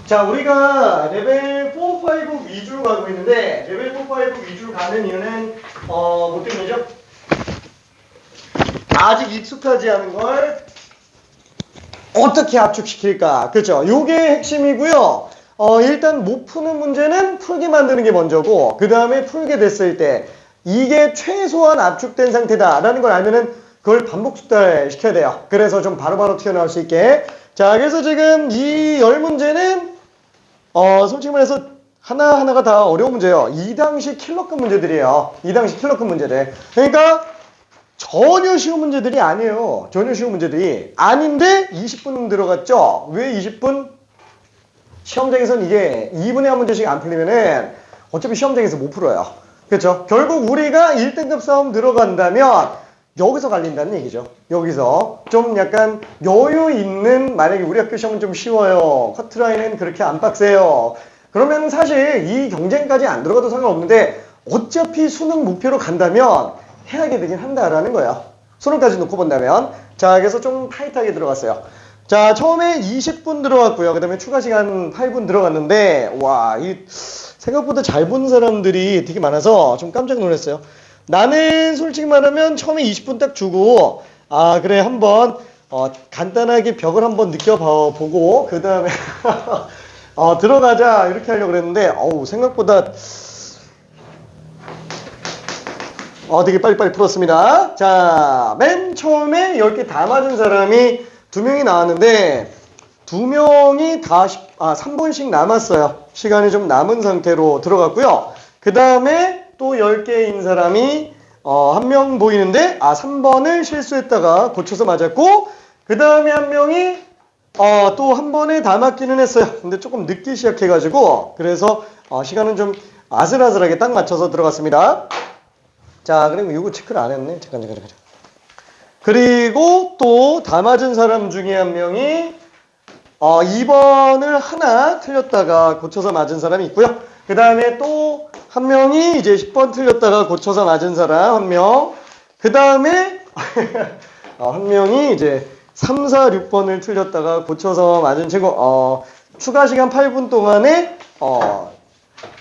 자, 우리가 레벨 4, 5 위주로 가고 있는데 레벨 4, 5 위주로 가는 이유는 뭐 때문이죠? 아직 익숙하지 않은 걸 어떻게 압축시킬까? 그렇죠? 요게 핵심이고요. 일단 못 푸는 문제는 풀게 만드는 게 먼저고 그 다음에 풀게 됐을 때 이게 최소한 압축된 상태다라는 걸 알면은 그걸 반복 숙달시켜야 돼요. 그래서 좀 바로바로 튀어나올 수 있게. 자, 그래서 지금 이 10문제는 솔직히 말해서 하나하나가 다 어려운 문제예요. 2당시 킬러급 문제들이에요. 2당시 킬러급 문제들. 그러니까 전혀 쉬운 문제들이 아니에요. 전혀 쉬운 문제들이 아닌데 20분 들어갔죠? 왜 20분? 시험장에서는 이게 2분의 1 문제씩 안 풀리면은 어차피 시험장에서 못 풀어요. 그렇죠? 결국 우리가 1등급 싸움 들어간다면 여기서 갈린다는 얘기죠. 여기서 좀 약간 여유 있는, 만약에 우리 학교 시험은 좀 쉬워요. 커트라인은 그렇게 안 빡세요. 그러면 사실 이 경쟁까지 안 들어가도 상관없는데 어차피 수능 목표로 간다면 해야게 되긴 한다라는 거예요. 수능까지 놓고 본다면. 자, 그래서 좀 타이트하게 들어갔어요. 자, 처음에 20분 들어갔고요. 그 다음에 추가 시간 8분 들어갔는데 와, 이 생각보다 잘 본 사람들이 되게 많아서 좀 깜짝 놀랐어요. 나는 솔직히 말하면 처음에 20분 딱 주고 아 그래 한번 간단하게 벽을 한번 느껴보고 그 다음에 들어가자 이렇게 하려고 그랬는데 어우 생각보다 되게 빨리빨리 풀었습니다. 자, 맨 처음에 10개 다 맞은 사람이 2명이 나왔는데 2명이 다 3번씩 남았어요. 시간이 좀 남은 상태로 들어갔고요. 그 다음에 또 10개인 사람이 1명 보이는데 3번을 실수했다가 고쳐서 맞았고 그 다음에 1명이 또 한 번에 다 맞기는 했어요. 근데 조금 늦게 시작해가지고 그래서 시간은 좀 아슬아슬하게 딱 맞춰서 들어갔습니다. 자, 그리고 이거 체크를 안 했네. 잠깐. 그리고 또 다 맞은 사람 중에 1명이 2번을 하나 틀렸다가 고쳐서 맞은 사람이 있고요. 그 다음에 또 1명이 이제 10번 틀렸다가 고쳐서 맞은 사람 1명. 그 다음에 1명이 이제 3, 4, 6번을 틀렸다가 고쳐서 맞은 친구. 추가 시간 8분 동안에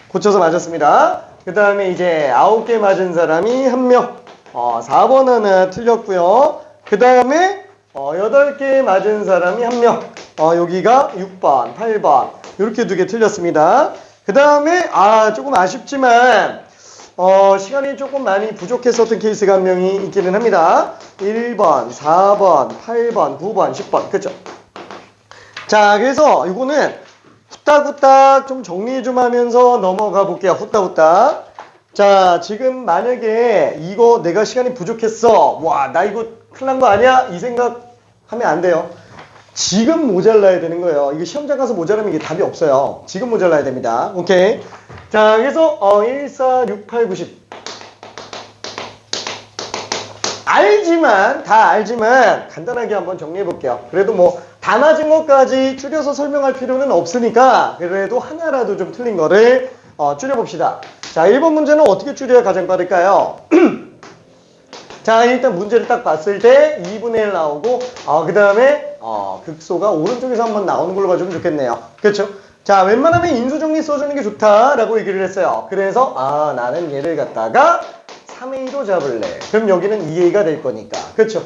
고쳐서 맞았습니다. 그 다음에 이제 9개 맞은 사람이 1명. 4번 하나 틀렸고요. 그 다음에 8개 맞은 사람이 1명. 여기가 6번, 8번 이렇게 2개 틀렸습니다. 그 다음에 조금 아쉽지만 시간이 조금 많이 부족했었던 케이스가 1명이 있기는 합니다. 1번, 4번, 8번, 9번, 10번 그렇죠? 자, 그래서 이거는 후딱후딱 좀 정리 좀 하면서 넘어가 볼게요. 후딱후딱. 자, 지금 만약에 이거 내가 시간이 부족했어. 와, 나 이거 큰일 난 거 아니야? 이 생각 하면 안 돼요. 지금 모자라야 되는 거예요. 이거 시험장 가서 모자라면 이게 답이 없어요. 지금 모자라야 됩니다. 오케이. 자, 그래서 1, 4, 6, 8, 9, 10. 다 알지만 간단하게 한번 정리해 볼게요. 그래도 뭐 다 맞은 것까지 줄여서 설명할 필요는 없으니까 그래도 하나라도 좀 틀린 거를 줄여봅시다. 자, 1번 문제는 어떻게 줄여야 가장 빠를까요? 자, 일단 문제를 딱 봤을 때 2분의 1 나오고 그 다음에 극소가 오른쪽에서 한번 나오는 걸로 봐주면 좋겠네요. 그렇죠? 자, 웬만하면 인수정리 써주는 게 좋다라고 얘기를 했어요. 그래서 나는 얘를 갖다가 3A로 잡을래. 그럼 여기는 2A가 될 거니까. 그렇죠?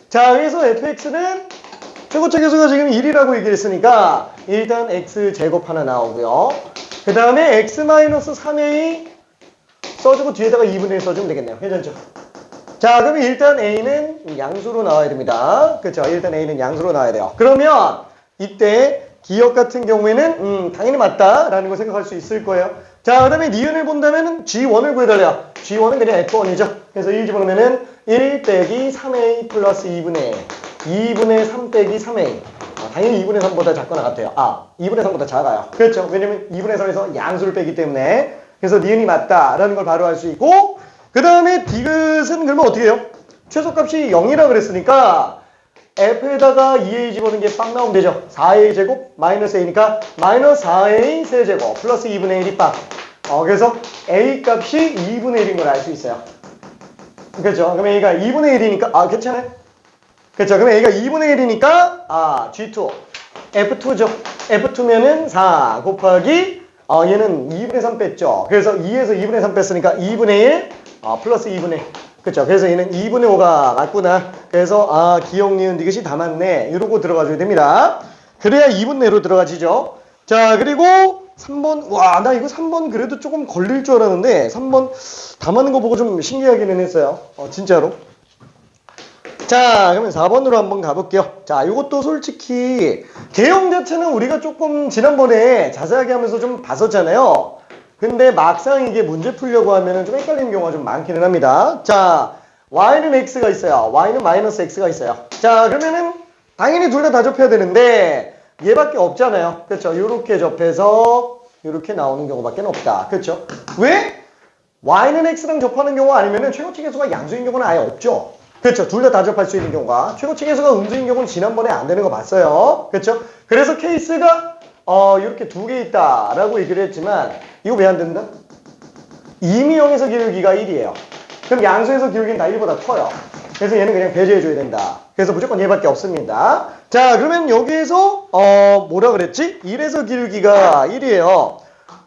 자, 그래서 fx는 최고차 계수가 지금 1이라고 얘기를 했으니까 일단 x제곱 하나 나오고요. 그 다음에 x-3a 써주고 뒤에다가 2분의 1 써주면 되겠네요. 회전죠. 자, 그럼 일단 a는 양수로 나와야 됩니다. 그렇죠? 일단 a는 양수로 나와야 돼요. 그러면 이때 기억 같은 경우에는 당연히 맞다라는 걸 생각할 수 있을 거예요. 자, 그 다음에 니은을 본다면 g1을 구해달래요. g1은 그냥 f1이죠. 그래서 1 집어넣으면 1 빼기 3a 플러스 2분의 2분의 3 빼기 3a. 당연히 2분의 3보다 작거나 같아요. 2분의 3보다 작아요. 그렇죠? 왜냐면 2분의 3에서 양수를 빼기 때문에. 그래서 니은이 맞다라는 걸 바로 알 수 있고 그 다음에 디귿은 그러면 어떻게 해요? 최소값이 0이라 그랬으니까 f에다가 2a 집어넣는 게 빵 나오면 되죠. 4a 제곱 마이너스 a니까 마이너스 4a 세제곱 플러스 2분의 1이 빵. 그래서 a 값이 2분의 1인 걸 알 수 있어요. 그렇죠? 그럼 a가 2분의 1이니까 괜찮아요? 그렇죠? 그럼 a가 2분의 1이니까 G2 F2죠. F2면은 4 곱하기 얘는 2분의 3 뺐죠. 그래서 2에서 2분의 3 뺐으니까 2분의 1 플러스 2분의 1. 그쵸. 그래서 얘는 2분의 5가 맞구나. 그래서 기억, 니은, 디귿이 다 맞네. 이러고 들어가줘야 됩니다. 그래야 2분 내로 들어가지죠. 자, 그리고 3번. 와, 나 이거 3번 그래도 조금 걸릴 줄 알았는데 3번 다 맞는 거 보고 좀 신기하기는 했어요. 진짜로. 자, 그러면 4번으로 한번 가볼게요. 자, 이것도 솔직히 개형 자체는 우리가 조금 지난번에 자세하게 하면서 좀 봤었잖아요. 근데 막상 이게 문제 풀려고 하면은 좀 헷갈리는 경우가 좀 많기는 합니다. 자, y는 x가 있어요. y는 마이너스 x가 있어요. 자, 그러면은 당연히 둘 다 접해야 되는데 얘밖에 없잖아요. 그렇죠? 요렇게 접해서 요렇게 나오는 경우밖에 없다. 그렇죠? 왜? y는 x랑 접하는 경우 아니면은 최고치 계수가 양수인 경우는 아예 없죠. 그렇죠. 둘 다 접할 수 있는 경우가. 최고치 계수가 음수인 경우는 지난번에 안 되는 거 봤어요. 그렇죠? 그래서 케이스가 이렇게 두 개 있다라고 얘기를 했지만 이거 왜 안 된다? 이미 0에서 기울기가 1이에요. 그럼 양수에서 기울기는 다 1보다 커요. 그래서 얘는 그냥 배제해줘야 된다. 그래서 무조건 얘밖에 없습니다. 자, 그러면 여기에서 뭐라 그랬지? 1에서 기울기가 1이에요.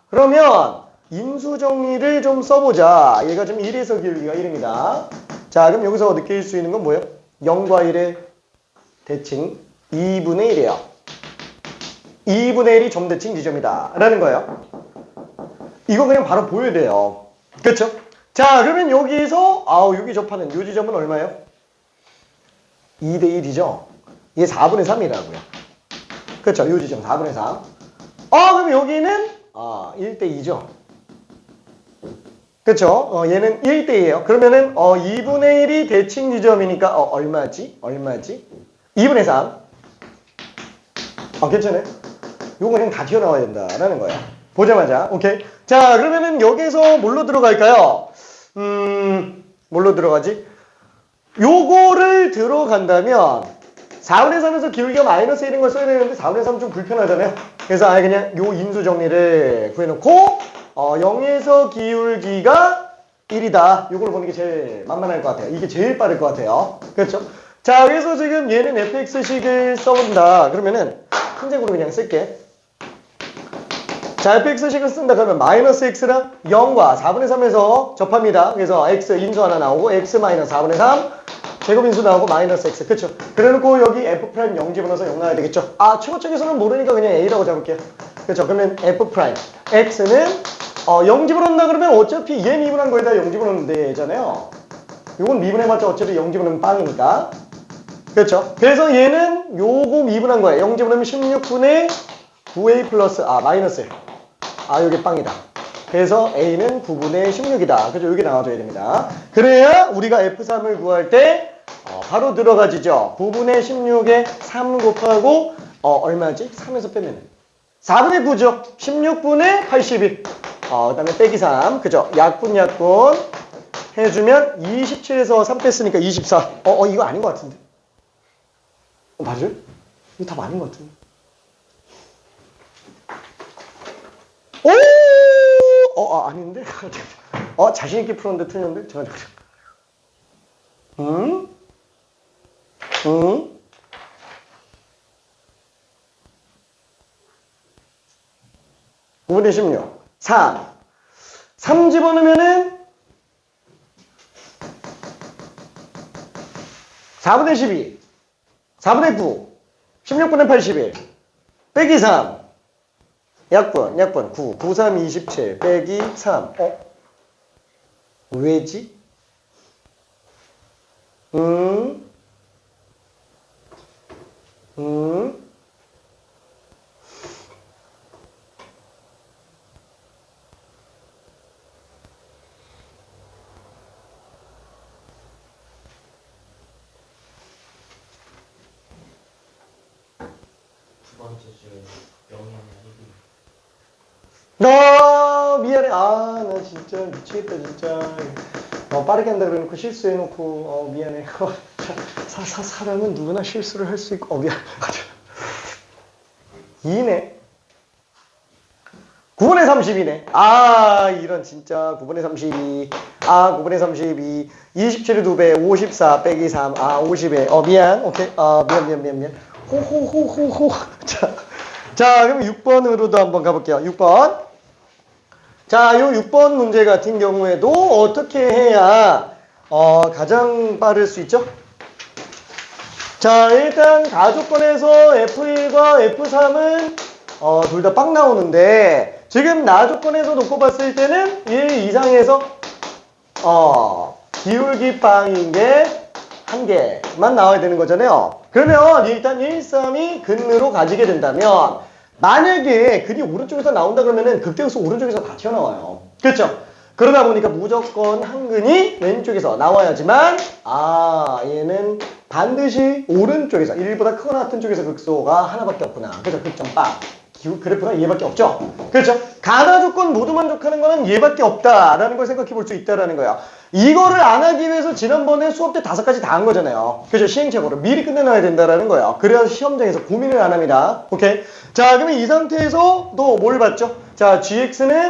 그러면 인수 정리를 좀 써보자. 얘가 지금 1에서 기울기가 1입니다. 자, 그럼 여기서 느낄 수 있는 건 뭐예요? 0과 1의 대칭 2분의 1이에요. 2분의 1이 점대칭 지점이다 라는 거예요. 이거 그냥 바로 보여야 돼요. 그렇죠? 자, 그러면 여기서 여기 접하는 이 지점은 얼마예요? 2대 1이죠. 이게 4분의 3이라고요. 그렇죠? 이 지점 4분의 3. 그럼 여기는 1대 2죠. 그렇죠? 얘는 1대 2예요. 그러면은 2분의 1이 대칭 지점이니까 얼마지? 2분의 3. 괜찮아요? 요거 그냥 다 튀어나와야 된다라는 거예요. 보자마자. 오케이. 자, 그러면은 여기서 뭘로 들어갈까요? 뭘로 들어가지? 요거를 들어간다면 4분의 3에서 기울기가 마이너스 1인 걸 써야 되는데 4분의 3 좀 불편하잖아요. 그래서 아예 그냥 요 인수 정리를 구해놓고 0에서 기울기가 1이다. 요걸 보는 게 제일 만만할 것 같아요. 이게 제일 빠를 것 같아요. 그렇죠? 자, 그래서 지금 얘는 fx식을 써본다. 그러면은 항쟁으로 그냥 쓸게. 자, fx식을 쓴다 그러면 마이너스 x랑 0과 4분의 3에서 접합니다. 그래서 x 인수 하나 나오고 x 마이너스 4분의 3 제곱인수 나오고 마이너스 x. 그쵸? 그래놓고 여기 f 프라임 0 집어넣어서 0 나와야 되겠죠? 최고쪽에서는 모르니까 그냥 a라고 잡을게요. 그쵸? 그러면 f 프라임 x는 0 집어넣는다 그러면 어차피 얘 미분한 거에다 0 집어넣으면 되잖아요. 요건 미분해봤자 어차피 0 집어넣으면 빵이니까. 그렇죠? 그래서 얘는 요거 미분한 거예요. 0 집어넣으면 16분의 9a 플러스 마이너스 1. 요게 빵이다. 그래서 a는 9분의 16이다. 그죠? 요게 나와줘야 됩니다. 그래야 우리가 f3을 구할 때 바로 들어가지죠. 9분의 16에 3 곱하고 얼마지? 3에서 빼면 4분의 9죠. 16분의 81. 그 다음에 빼기 3. 그죠? 약분 해주면 27에서 3 뺐으니까 24. 이거 아닌 것 같은데. 맞아요? 이거 답 아닌 것 같은데. 아닌데? 자신있게 풀었는데 틀렸는데? 잠깐만. 9분의 16. 3 집어넣으면은 4분의 12. 4분의 9. 16분의 81. 빼기 3. 약분 9, 9, 3, 27 빼기 3. 왜지? 두 번째 줄에 0이 미안해. 나 진짜 미치겠다, 진짜. 빠르게 한다 그래놓고 실수해놓고, 미안해. 사람은 누구나 실수를 할 수 있고, 미안. 2네. 9분의 32네. 이런 진짜 9분의 32. 9분의 32. 27의 2배, 54 빼기 3. 50에. 미안. 오케이. 미안. 호호호호호. 자, 그럼 6번으로도 한번 가볼게요. 6번. 자, 요 6번 문제 같은 경우에도 어떻게 해야 가장 빠를 수 있죠? 자, 일단 가조건에서 F1과 F3은 둘 다 빵 나오는데 지금 나조건에서 놓고 봤을 때는 1 이상에서 기울기 빵인 게 한 개만 나와야 되는 거잖아요. 그러면 일단 1, 3이 근으로 가지게 된다면 만약에 근이 오른쪽에서 나온다 그러면은 극대역수 오른쪽에서 다 튀어나와요. 그렇죠? 그러다 보니까 무조건 한 근이 왼쪽에서 나와야지만 얘는 반드시 오른쪽에서 1보다 크거나 같은 쪽에서 극소가 하나밖에 없구나. 그래서 극점빵. 그래프가 얘밖에 없죠. 그렇죠? 가나 조건 모두 만족하는 거는 얘밖에 없다라는 걸 생각해 볼 수 있다라는 거예요. 이거를 안 하기 위해서 지난번에 수업 때 5가지 다 한 거잖아요. 그죠? 시행착오를 미리 끝내놔야 된다라는 거예요. 그래야 시험장에서 고민을 안 합니다. 오케이? 자, 그러면 이 상태에서 또 뭘 봤죠? 자, gx는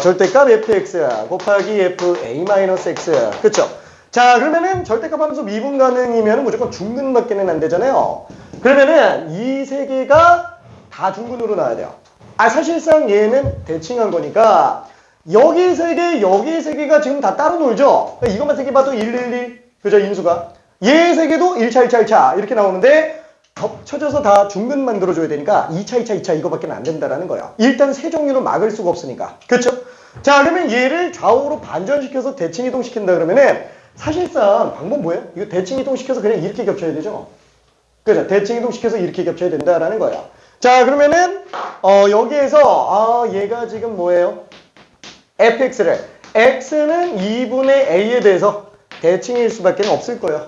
절대값 fx 곱하기 fa-x. 그쵸? 자, 그러면은 절대값 함수 미분 가능이면 무조건 중근밖에는 안 되잖아요. 그러면은 이 세 개가 다 중근으로 나와야 돼요. 사실상 얘는 대칭한 거니까 여기 세 개, 여기 세 개가 지금 다 따로 놀죠? 그러니까 이것만 세 개 봐도 111, 그죠? 인수가. 얘 세 개도 1차, 1차, 1차 이렇게 나오는데 겹쳐져서 다 중근 만들어줘야 되니까 2차, 2차, 2차 이거밖에 안 된다라는 거예요. 일단 세 종류로 막을 수가 없으니까. 그렇죠? 자, 그러면 얘를 좌우로 반전시켜서 대칭 이동시킨다 그러면은 사실상 방법 뭐예요? 이거 대칭 이동시켜서 그냥 이렇게 겹쳐야 되죠? 그죠? 대칭 이동시켜서 이렇게 겹쳐야 된다라는 거예요. 자, 그러면은 여기에서 얘가 지금 뭐예요? fx를 x는 2분의 a에 대해서 대칭일 수밖에 없을 거예요.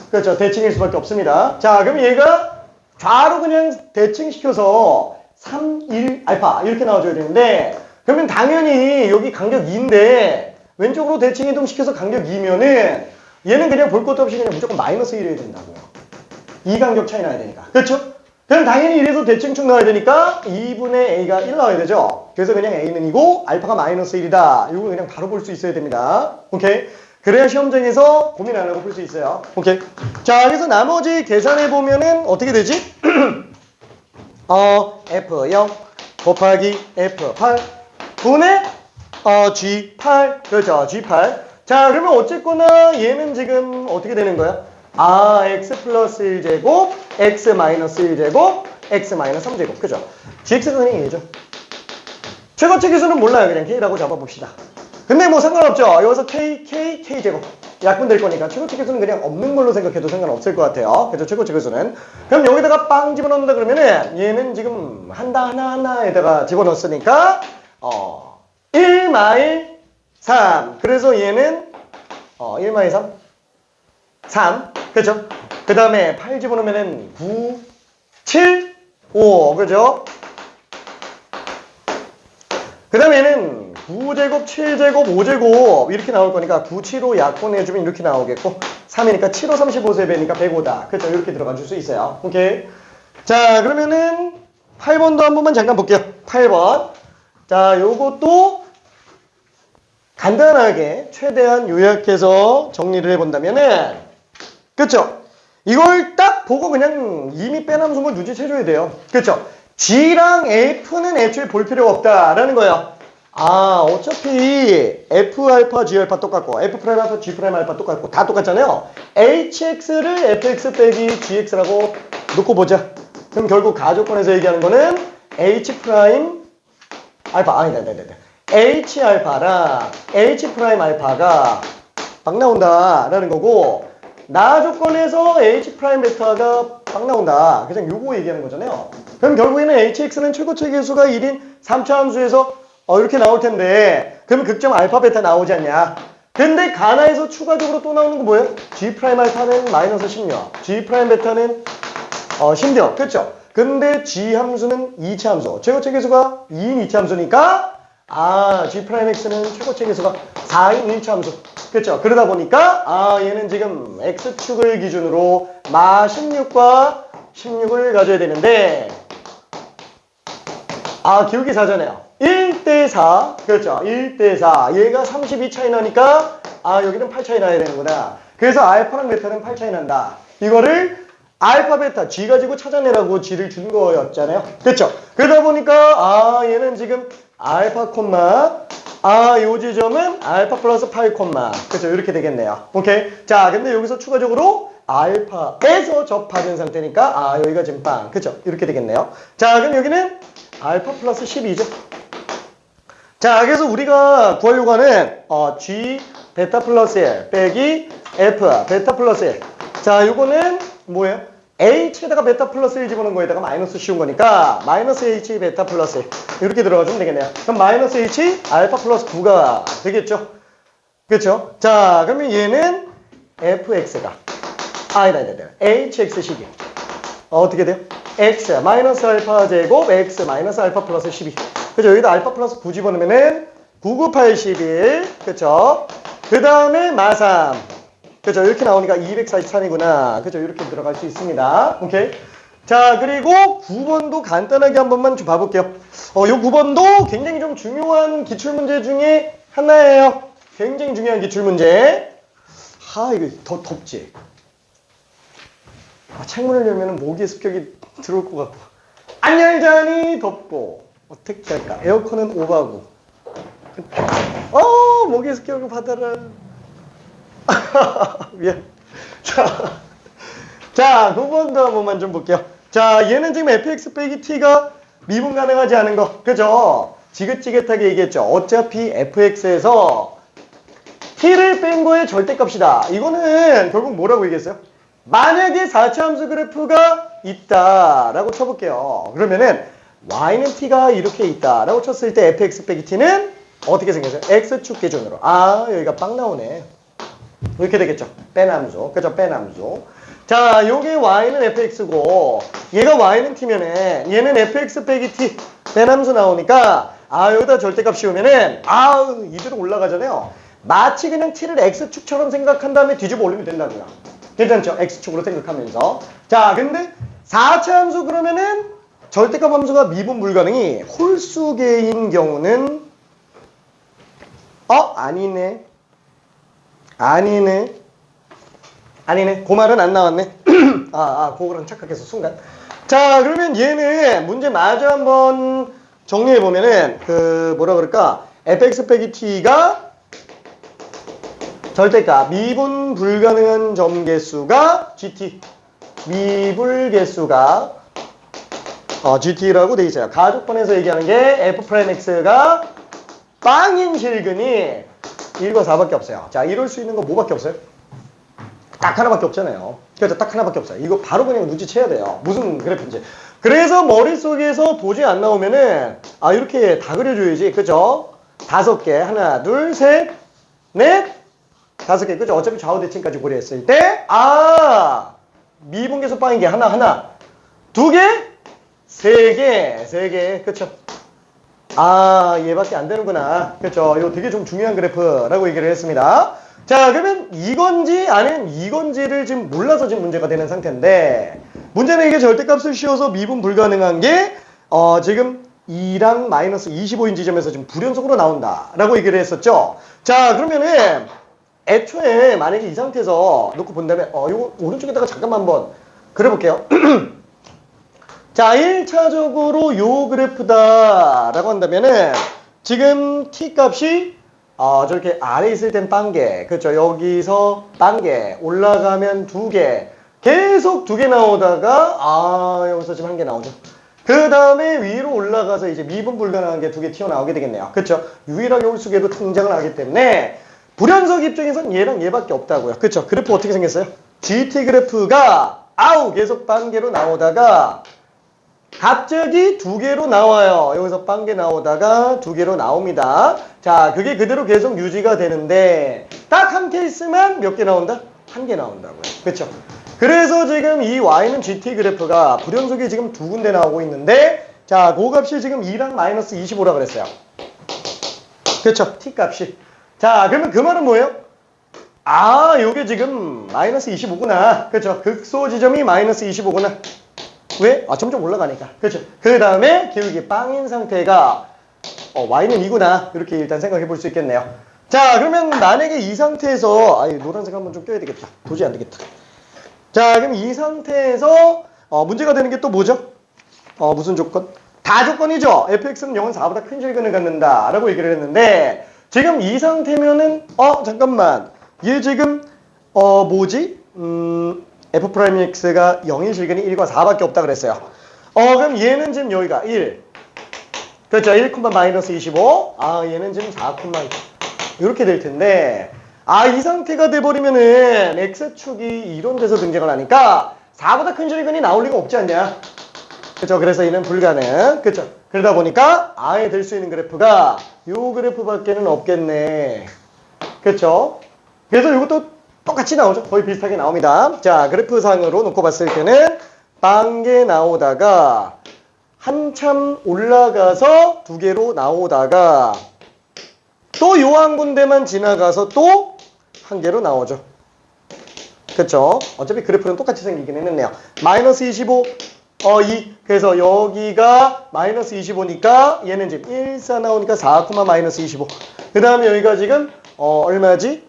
그렇죠? 대칭일 수밖에 없습니다. 자, 그럼 얘가 좌로 그냥 대칭시켜서 3, 1, 알파 이렇게 나와줘야 되는데 그러면 당연히 여기 간격 2인데 왼쪽으로 대칭 이동시켜서 간격 2면은 얘는 그냥 볼 것도 없이 그냥 무조건 마이너스 1 해야 된다고요. 이 간격 차이 나야 되니까. 그렇죠? 그럼 당연히 이래서 대칭축 나와야 되니까 2분의 a가 1 나와야 되죠. 그래서 그냥 a는 2고 알파가 마이너스 1이다. 이거 그냥 바로 볼 수 있어야 됩니다. 오케이? 그래야 시험장에서 고민 안 하고 풀 수 있어요. 오케이? 자, 그래서 나머지 계산해 보면은 어떻게 되지? F0 곱하기 F8 분의 G8. 그렇죠? G8. 자, 그러면 어쨌거나 얘는 지금 어떻게 되는 거야? x 플러스 1제곱, x 마이너스 1제곱, x 마이너스 3제곱. 그죠? gx가 그냥 얘죠. 최고치 기수는 몰라요. 그냥 k라고 잡아봅시다. 근데 뭐 상관없죠. 여기서 k제곱. 약분될 거니까 최고치 기수는 그냥 없는 걸로 생각해도 상관없을 것 같아요. 그죠? 최고치 기수는. 그럼 여기다가 빵 집어넣는다 그러면은 얘는 지금 하나하나에다가 집어넣었으니까 1 마일 3. 그래서 얘는 1 마일 3. 3. 그죠? 그 다음에 8 집어넣으면은 9, 7, 5. 그죠? 그 다음에는 9제곱, 7제곱, 5제곱 이렇게 나올 거니까 9, 7, 5 약분해주면 이렇게 나오겠고 3이니까 7, 5, 35세배니까 105다. 그죠? 이렇게 들어가 줄 수 있어요. 오케이. 자, 그러면은 8번도 한 번만 잠깐 볼게요. 8번. 자, 요것도 간단하게 최대한 요약해서 정리를 해본다면은 그쵸? 이걸 딱 보고 그냥 이미 빼남은 눈치 채줘야 돼요. 그쵸? G랑 F는 애초에 볼 필요가 없다라는 거예요. 어차피 F알파, G알파 똑같고 F'알파, G'알파 똑같고 다 똑같잖아요. HX를 FX 빼기 GX라고 놓고 보자. 그럼 결국 가조건에서 얘기하는 거는 H'알파, H알파랑 H'알파가 막 나온다라는 거고 나 조건에서 H 프라임 베타가 막 나온다. 그냥 요거 얘기하는 거잖아요. 그럼 결국에는 HX는 최고치 계수가 1인 3차 함수에서 이렇게 나올 텐데 그러면 극점 알파 베타 나오지 않냐. 근데 가나에서 추가적으로 또 나오는 거 뭐예요? G 프라임 알파는 마이너스 16, G 프라임 베타는 16. 그렇죠? 근데 G 함수는 2차 함수. 최고치 계수가 2인 2차 함수니까 G 프라임 X는 최고치 계수가 4인 1차 함수. 그렇죠? 그러다 보니까 얘는 지금 X축을 기준으로 마 16과 16을 가져야 되는데 기울기 4잖아요. 1대4. 그렇죠? 1대4. 얘가 32 차이 나니까 여기는 8 차이 나야 되는구나. 그래서 알파랑 베타는 8 차이 난다. 이거를 알파, 베타, G 가지고 찾아내라고 G를 준 거였잖아요. 그쵸? 그러다 보니까, 얘는 지금 알파, 요 지점은 알파 플러스 파이, 그쵸? 이렇게 되겠네요. 오케이? 자, 근데 여기서 추가적으로 알파에서 접하는 상태니까, 여기가 지금 빵. 그쵸? 이렇게 되겠네요. 자, 그럼 여기는 알파 플러스 12죠. 자, 그래서 우리가 구하려고 하는, G, 베타 플러스 1 빼기 F, 베타 플러스 1. 자, 요거는 뭐예요? H에다가 베타 플러스 1 집어넣은 거에다가 마이너스 씌운 거니까 마이너스 H 베타 플러스 1 이렇게 들어가주면 되겠네요. 그럼 마이너스 H 알파 플러스 9가 되겠죠? 그렇죠? 자, 그러면 얘는 fx가 아니다 hx식이 어떻게 돼요? x 마이너스 알파 제곱 x 마이너스 알파 플러스 12. 그죠? 여기다 알파 플러스 9 집어넣으면은 9981. 그쵸? 그 다음에 마삼. 그죠? 이렇게 나오니까 243이구나. 그죠? 이렇게 들어갈 수 있습니다. 오케이? 자, 그리고 9번도 간단하게 한 번만 좀 봐볼게요. 요 9번도 굉장히 좀 중요한 기출문제 중에 하나예요. 굉장히 중요한 기출문제. 이거 더 덥지? 창문을 열면 모기의 습격이 들어올 것 같고. 안 열자니 덥고. 어떻게 할까? 에어컨은 오바고. 모기의 습격을 받아라. 미안. 자, 9번도 한 번만 좀 볼게요. 자, 얘는 지금 fx 빼기 t가 미분 가능하지 않은 거. 그죠? 지긋지긋하게 얘기했죠. 어차피 fx에서 t를 뺀 거의 절대값이다. 이거는 결국 뭐라고 얘기했어요? 만약에 4차 함수 그래프가 있다라고 쳐볼게요. 그러면은 y는 t가 이렇게 있다라고 쳤을 때 fx 빼기 t는 어떻게 생겼어요? x축 기준으로. 여기가 빵 나오네. 이렇게 되겠죠. 뺀 함수. 그죠? 뺀 함수. 자, 요게 y는 fx고 얘가 y는 t면은 얘는 fx 빼기 t 뺀 함수 나오니까 여기다 절대값 씌우면은 이대로 올라가잖아요. 마치 그냥 t를 x축처럼 생각한 다음에 뒤집어 올리면 된다고요. 괜찮죠? x축으로 생각하면서. 자, 근데 4차 함수 그러면은 절대값 함수가 미분 불가능이 홀수계인 경우는 아니네. 그 말은 안 나왔네. 그거랑 착각해서 순간. 자, 그러면 얘는 문제 마저 한번 정리해보면은, 뭐라 그럴까? fx 빼기 t가 절대값, 미분 불가능한 점 개수가 gt. 미불 개수가, gt라고 돼 있어요. 가족번에서 얘기하는 게 f'x가 빵인 실근이 1과 4밖에 없어요. 자, 이럴 수 있는 거 뭐밖에 없어요? 딱 하나밖에 없잖아요. 그래서 딱 하나밖에 없어요. 이거 바로 그냥 눈치채야 돼요. 무슨 그래프인지. 그래서 머릿속에서 도저히 안 나오면은 이렇게 다 그려줘야지. 그죠? 5개. 하나, 둘, 셋, 넷, 5개. 그죠? 어차피 좌우 대칭까지 고려했을 때 미분계수 빵인 게 하나, 2개, 3개. 그쵸? 얘밖에 안 되는구나. 그렇죠. 이거 되게 좀 중요한 그래프라고 얘기를 했습니다. 자, 그러면 이건지 아니면 이건지를 지금 몰라서 지금 문제가 되는 상태인데 문제는 이게 절대값을 씌워서 미분 불가능한 게 지금 2랑 마이너스 25인 지점에서 지금 불연속으로 나온다라고 얘기를 했었죠. 자, 그러면은 애초에 만약에 이 상태에서 놓고 본다면 이거 오른쪽에다가 잠깐만 한번 그려볼게요. 자, 1차적으로 요 그래프다라고 한다면은 지금 t 값이 저렇게 아래 있을 땐 빵개. 그렇죠? 여기서 빵개. 올라가면 2개. 계속 2개 나오다가 여기서 지금 1개 나오죠. 그 다음에 위로 올라가서 이제 미분 불가능한 게 2개 튀어나오게 되겠네요. 그렇죠? 유일하게 홀수계로 등장을 하기 때문에 불연속 입장에선 얘랑 얘밖에 없다고요. 그렇죠? 그래프 어떻게 생겼어요? GT 그래프가 계속 빵개로 나오다가 갑자기 2개로 나와요. 여기서 빵개 나오다가 2개로 나옵니다. 자, 그게 그대로 계속 유지가 되는데 딱 한 케이스만 몇 개 나온다? 1개 나온다고요. 그렇죠? 그래서 지금 이 y는 gt 그래프가 불연속이 지금 2군데 나오고 있는데 자, 그 값이 지금 2랑 마이너스 25라 그랬어요. 그렇죠? t 값이. 자, 그러면 그 말은 뭐예요? 요게 지금 마이너스 25구나. 그렇죠? 극소 지점이 마이너스 25구나. 왜? 점점 올라가니까. 그렇죠. 그 다음에 기울기 빵인 상태가 y는 2구나. 이렇게 일단 생각해 볼 수 있겠네요. 자, 그러면 만약에 이 상태에서 노란색 한번 좀 껴야 되겠다. 도저히 안 되겠다. 자, 그럼 이 상태에서 문제가 되는 게 또 뭐죠? 무슨 조건? 다 조건이죠. fx는 0은 4보다 큰 실근을 갖는다 라고 얘기를 했는데 지금 이 상태면은 잠깐만 얘 지금 뭐지? f'x가 0인 실근이 1과 4밖에 없다 그랬어요. 그럼 얘는 지금 여기가 1 그렇죠. 1, 마이너스 25 얘는 지금 4, 이렇게 될 텐데 이 상태가 돼버리면은 x축이 이런 데서 등장을 하니까 4보다 큰 실근이 나올 리가 없지 않냐? 그렇죠. 그래서 얘는 불가능. 그렇죠. 그러다 보니까 아예 될 수 있는 그래프가 요 그래프밖에는 없겠네. 그렇죠. 그래서 이것도 똑같이 나오죠. 거의 비슷하게 나옵니다. 자, 그래프상으로 놓고 봤을 때는 빵개 나오다가 한참 올라가서 두 개로 나오다가 또 요 한 군데만 지나가서 또 한 개로 나오죠. 그렇죠. 어차피 그래프는 똑같이 생기긴 했네요. 마이너스 25 2 그래서 여기가 마이너스 25니까 얘는 지금 1, 4 나오니까 4, 마이너스 25 그 다음에 여기가 지금 얼마지?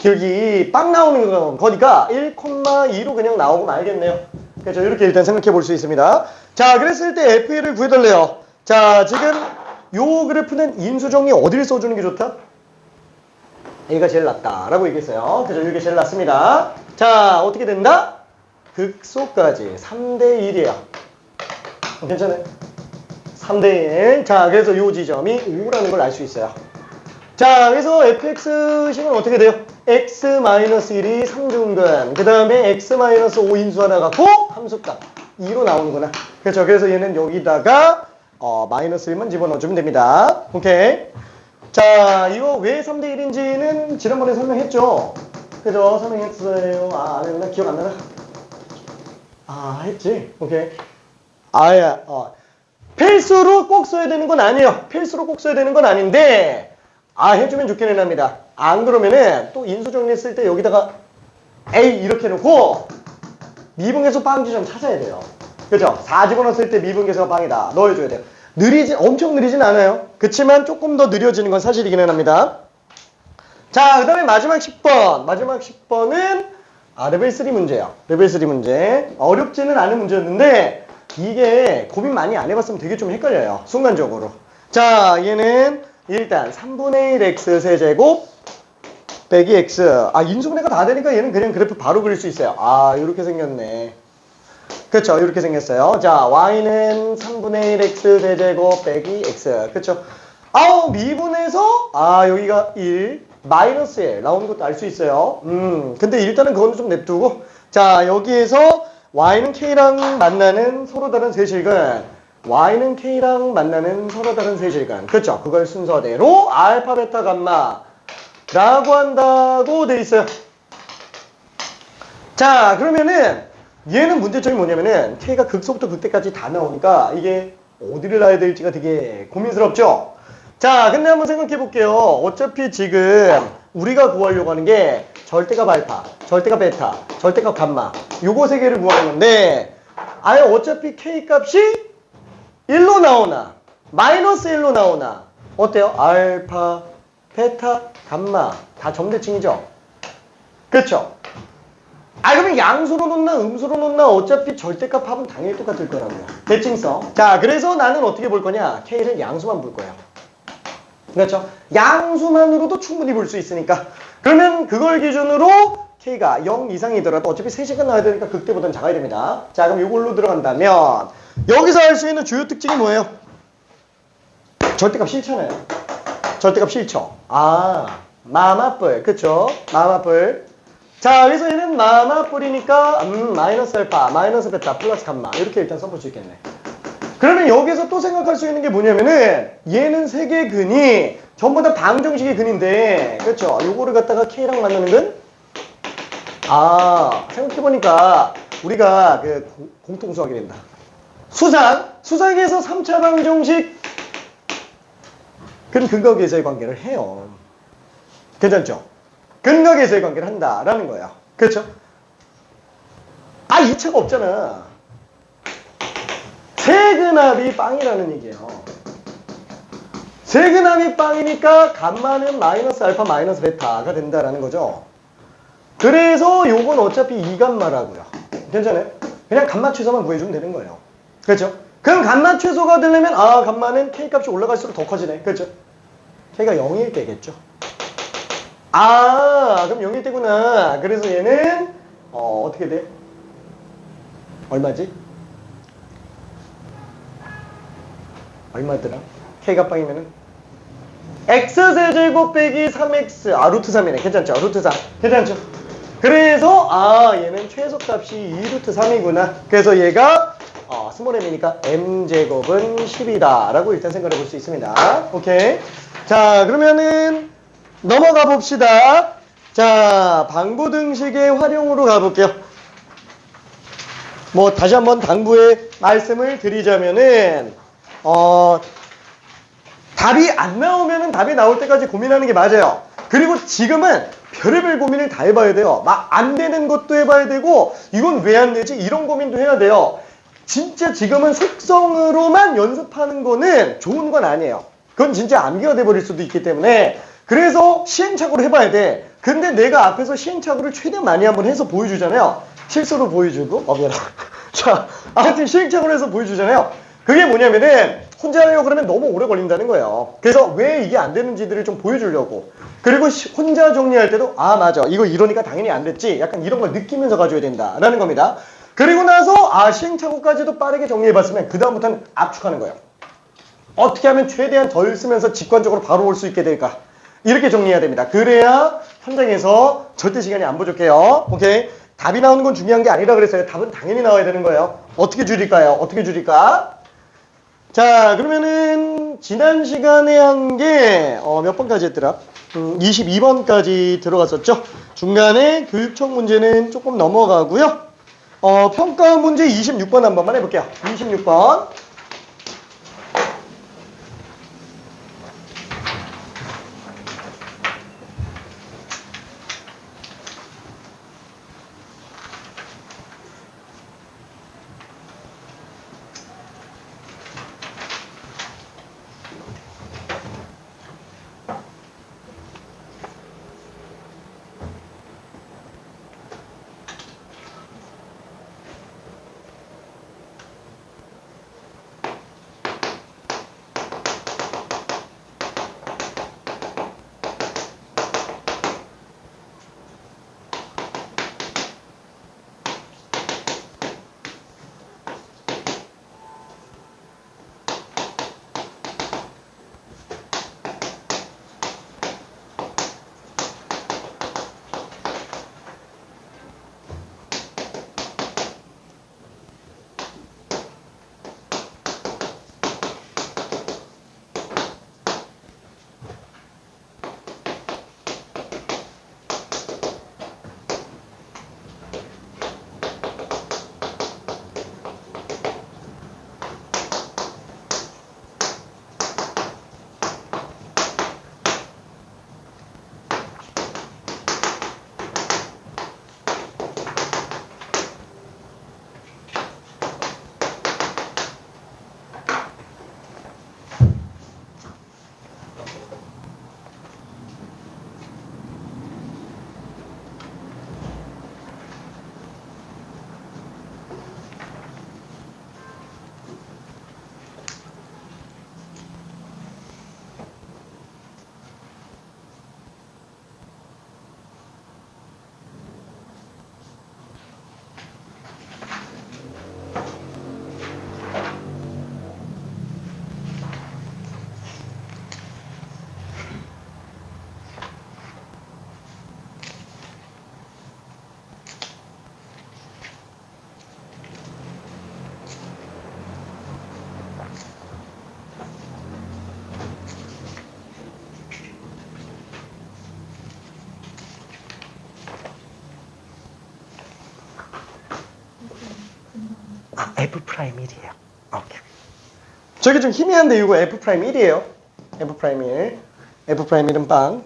여기 빵 나오는 거니까 1,2로 그냥 나오고 말겠네요. 그렇죠. 이렇게 일단 생각해 볼 수 있습니다. 자, 그랬을 때 FA를 구해달래요. 자, 지금 요 그래프는 인수정리 어디를 써주는 게 좋다? A가 제일 낫다라고 얘기했어요. 그죠? 이게 제일 낫습니다. 자, 어떻게 된다? 극소까지 3대 1이에요. 괜찮아요? 3대 1. 자, 그래서 요 지점이 5라는 걸 알 수 있어요. 자, 그래서 fx식은 어떻게 돼요? x-1이 3중근, 그 다음에 x-5 인수 하나 갖고 함수값 2로 나오는구나. 그렇죠. 그래서 얘는 여기다가 마이너스 1만 집어넣어주면 됩니다. 오케이. 자, 이거 왜 3대 1인지는 지난번에 설명했죠. 그죠? 설명했어요. 안 했나? 기억 안 나나? 했지. 오케이. 필수로 꼭 써야 되는 건 아니에요. 필수로 꼭 써야 되는 건 아닌데 해주면 좋기는 합니다. 안 그러면은 또 인수정리 쓸 때 여기다가 A 이렇게 놓고 미분계수 빵지점 찾아야 돼요. 그죠? 4 집어넣었을 때 미분계수가 빵이다. 넣어줘야 돼요. 엄청 느리진 않아요. 그치만 조금 더 느려지는 건 사실이기는 합니다. 자, 그 다음에 마지막 10번. 마지막 10번은 레벨 3 문제예요. 레벨 3 문제. 어렵지는 않은 문제였는데 이게 고민 많이 안 해봤으면 되게 좀 헷갈려요. 순간적으로. 자, 얘는 일단 3분의 1 x 세제곱 빼기 x. 인수분해가 다 되니까 얘는 그냥 그래프 바로 그릴 수 있어요. 이렇게 생겼네. 그렇죠. 이렇게 생겼어요. 자, y는 3분의 1 x 세제곱 빼기 x. 그렇죠. 미분해서 여기가 1 마이너스 1 나오는 것도 알 수 있어요. 근데 일단은 그건 좀 냅두고 자, 여기에서 y는 k랑 만나는 서로 다른 세실근 y는 k랑 만나는 서로 다른 세실근 그렇죠. 그걸 순서대로 알파, 베타, 감마 라고 한다고 돼 있어요. 자, 그러면은 얘는 문제점이 뭐냐면은 k가 극소부터 극대까지 다 나오니까 이게 어디를 놔야 될지가 되게 고민스럽죠. 자, 근데 한번 생각해 볼게요. 어차피 지금 우리가 구하려고 하는 게 절대값 알파, 절대값 베타, 절대값 감마 요거 세 개를 구하는 건데 어차피 k 값이 1로 나오나 마이너스 1로 나오나 어때요? 알파, 베타, 감마 다 점대칭이죠? 그렇죠? 그러면 양수로 놓나 음수로 놓나 어차피 절대값 합은 당연히 똑같을 거라고요. 대칭성. 자, 그래서 나는 어떻게 볼 거냐? k를 양수만 볼 거예요. 그렇죠? 양수만으로도 충분히 볼 수 있으니까. 그러면 그걸 기준으로 k가 0 이상이더라도 어차피 3시간 나와야 되니까 극대보다는 작아야 됩니다. 자, 그럼 이걸로 들어간다면 여기서 알 수 있는 주요 특징이 뭐예요? 절대값 싫잖아요. 절대값 싫죠? 마마뿔. 그쵸? 마마뿔. 자, 그래서 얘는 마마뿔이니까 마이너스 알파, 마이너스 베타, 플러스 감마 이렇게 일단 써볼 수 있겠네. 그러면 여기서 또 생각할 수 있는 게 뭐냐면은 얘는 세 개의 근이 전부 다 방정식의 근인데 그렇죠? 요거를 갖다가 k랑 만나는 근? 생각해보니까 우리가 그 공통수학이 된다. 수상에서 3차 방정식 근거계수의 관계를 해요. 괜찮죠? 근거계수의 관계를 한다라는 거예요. 그렇죠? 2차가 없잖아. 세근합이 빵이라는 얘기예요. 세근합이 빵이니까 감마는 마이너스 알파 마이너스 베타가 된다라는 거죠. 그래서 요건 어차피 이감마라고요. 괜찮아요? 그냥 감마최소만 구해주면 되는 거예요. 그렇죠? 그럼 감마최소가 되려면 감마는 K값이 올라갈수록 더 커지네. 그렇죠? K가 0일 때겠죠. 그럼 0일 때구나. 그래서 얘는 어떻게 돼? 얼마지? 얼마더라? K가 빵이면은 X세제곱 빼기 3X 루트 3이네. 괜찮죠? 루트 3 괜찮죠? 그래서 얘는 최소값이 2루트 3이구나. 그래서 얘가 스몰 m이니까 m제곱은 10이다 라고 일단 생각해 볼 수 있습니다. 오케이. 자, 그러면은 넘어가 봅시다. 자, 방부등식의 활용으로 가볼게요. 뭐 다시 한번 당부의 말씀을 드리자면은 답이 안 나오면은 답이 나올 때까지 고민하는 게 맞아요. 그리고 지금은 별의별 고민을 다 해봐야 돼요. 막 안 되는 것도 해봐야 되고 이건 왜 안 되지? 이런 고민도 해야 돼요. 진짜 지금은 속성으로만 연습하는 거는 좋은 건 아니에요. 그건 진짜 암기가 돼버릴 수도 있기 때문에 그래서 시행착오를 해봐야 돼. 근데 내가 앞에서 시행착오를 최대한 많이 한번 해서 보여주잖아요. 실수로 보여주고 미안해. 자, 아무튼 시행착오를 해서 보여주잖아요. 그게 뭐냐면은 혼자 하려고 그러면 너무 오래 걸린다는 거예요. 그래서 왜 이게 안 되는지들을 좀 보여주려고. 그리고 혼자 정리할 때도 맞아 이거 이러니까 당연히 안 됐지 약간 이런 걸 느끼면서 가져야 된다라는 겁니다. 그리고 나서 시행착오까지도 빠르게 정리해봤으면 그 다음부터는 압축하는 거예요. 어떻게 하면 최대한 덜 쓰면서 직관적으로 바로 올 수 있게 될까 이렇게 정리해야 됩니다. 그래야 현장에서 절대 시간이 안 부족해요. 오케이. 답이 나오는 건 중요한 게 아니라 그랬어요. 답은 당연히 나와야 되는 거예요. 어떻게 줄일까요? 어떻게 줄일까? 자, 그러면은 지난 시간에 한 게 몇 번까지 했더라? 22번까지 들어갔었죠. 중간에 교육청 문제는 조금 넘어가고요. 평가 문제 26번 한 번만 해볼게요. 26번. F 프라임 1이에요. 오케이. 저기 좀 희미한데 이거 F 프라임 1이에요. F 프라임 1. F 프라임 1은 빵.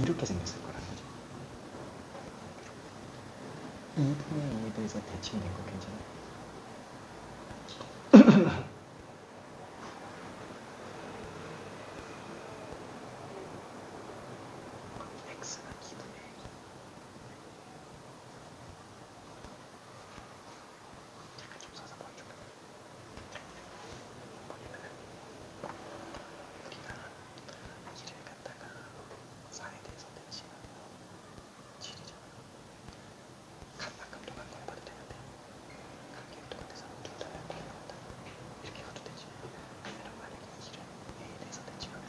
이렇게 생겼을 거라는 거죠. 2분의 2에 대해서 대칭된 거 괜찮아요? x가 2분의 잠깐 좀 서서 보여줄까? 뭐냐면은 우리가 1을 갖다가 4에 대해서 대칭하면 7이잖아. 각만큼 동안 공부도 되는데 각기 동안에서 둘 다 몇개 나온다. 이렇게 가도 되지. 그러면 만약에 1을 a에 대해서 대칭하면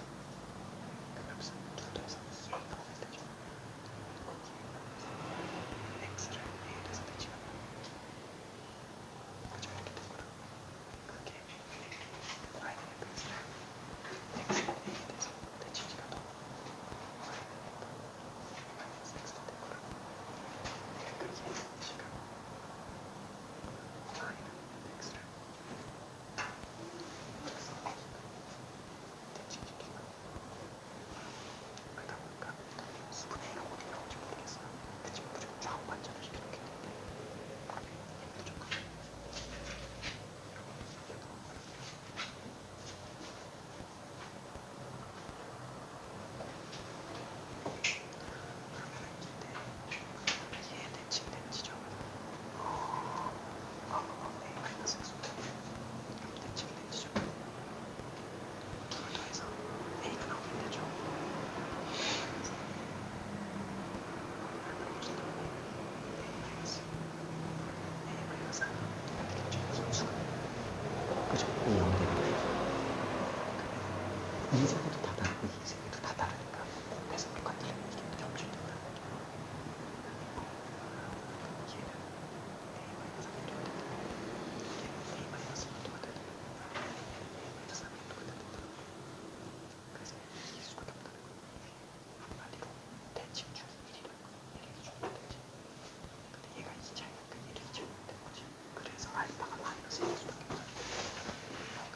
그 값은 둘 더해서 2가 나오면 되죠. 거기에 x를 a에 대해서 대칭하면 그죠? 이렇게 된 거라. 그게 y는 fx를 x는 a에 대해서 대칭시가 더 y는 마이너스 x가 된 거라. 내가 그렇게 지금 y는 x를 대칭시키면 그러다 보니까 2분의 1가 어디 나올지 모르겠어요. 그치만 무조건 좌우 반전을 시켜놓게 되는데 무조건 얘 대칭된 지점은 a 마이너스 x 대칭된 지점은 둘 더해서 a가 나오면 되죠. 그죠? 이 연대인데 이 세계도 다 다르고 이 세계도 다 다르니까 그래서 똑같으면 이게 점진된다는 거죠. 얘는 a-3이 된다. 얘는 a-4가 된다. a-3이 똑같다. 그래서 이길 수밖에 없다는 거예요. 한마디로 대칭 중 1이라는 거예요. 1이 중요한 대칭. 근데 얘가 2차니까 1이 2차가 된 거지. 그래서 알파가 마이너스 1일 수밖에 없어요.